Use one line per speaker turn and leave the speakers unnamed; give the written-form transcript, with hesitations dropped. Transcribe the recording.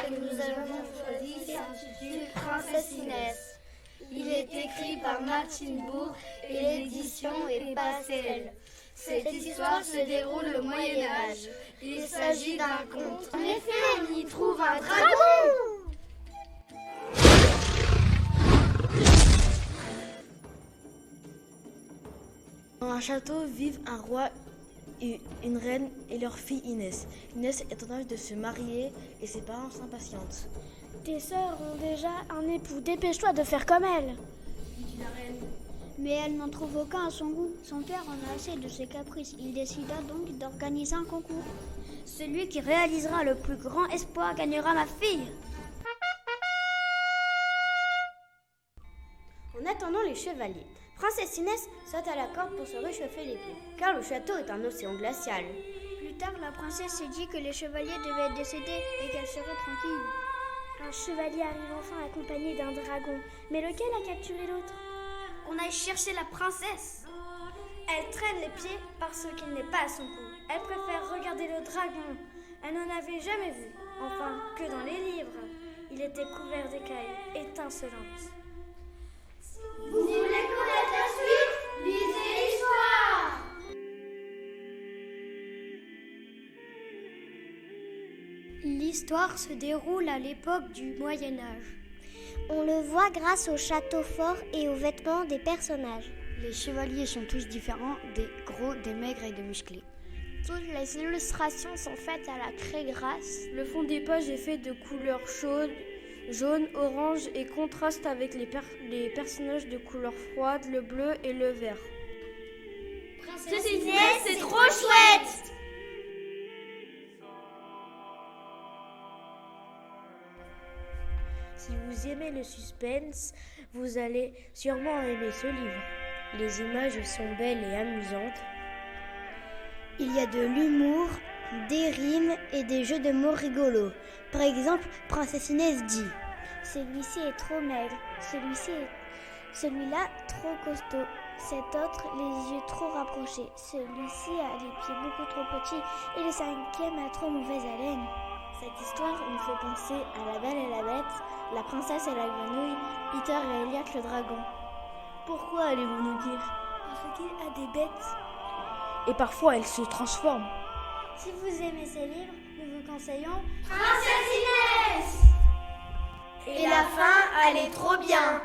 que nous avons choisi s'intitule Princesse Inès. Il est écrit par Martine Bourg et l'édition est Pastel. Cette histoire se déroule au Moyen-Âge. Il s'agit d'un conte. En effet, on y trouve un dragon.
Dans un château vivent un roi et une reine et leur fille Inès. Inès est en âge de se marier et ses parents s'impatientent.
Tes sœurs ont déjà un époux, dépêche-toi de faire comme elle.
Dit la reine.
Mais elle n'en trouve aucun à son goût. Son père en a assez de ses caprices. Il décida donc d'organiser un concours. Celui qui réalisera le plus grand espoir gagnera ma fille.
En attendant les chevaliers, Princesse Inès saute à la corde pour se réchauffer les pieds, car le château est un océan glacial.
Plus tard, la princesse s'est dit que les chevaliers devaient être décédés et qu'elle serait tranquille. Un chevalier arrive enfin accompagné d'un dragon. Mais lequel a capturé l'autre?
On aille chercher la princesse. Elle traîne les pieds parce qu'il n'est pas à son goût. Elle préfère regarder le dragon. Elle n'en avait jamais vu, enfin que dans les livres. Il était couvert d'écailles étincelantes.
Vous voulez connaître la suite? Lisez l'histoire.
L'histoire se déroule à l'époque du Moyen-Âge. On le voit grâce au château fort et aux vêtements des personnages.
Les chevaliers sont tous différents, des gros, des maigres et des musclés.
Toutes les illustrations sont faites à la craie grasse.
Le fond des pages est fait de couleurs chaudes, jaune, orange et contraste avec les personnages de couleur froide, le bleu et le vert.
Princesse Inès, c'est trop chouette.
Si vous aimez le suspense, vous allez sûrement aimer ce livre. Les images sont belles et amusantes.
Il y a de l'humour, des rimes et des jeux de mots rigolos. Par exemple, Princesse Inès dit « Celui-ci est trop maigre, celui-là trop costaud, cet autre les yeux trop rapprochés, celui-ci a les pieds beaucoup trop petits et le cinquième a trop mauvaise haleine. » Cette histoire nous fait penser à La Belle et la Bête, la princesse et la grenouille, Peter et Elliot le dragon.
Pourquoi allez-vous nous dire?
Parce qu'il a des bêtes.
Et parfois elle se transforme.
Si vous aimez ces livres, nous vous conseillons
Princesse Inès. Et la fin, elle est trop bien.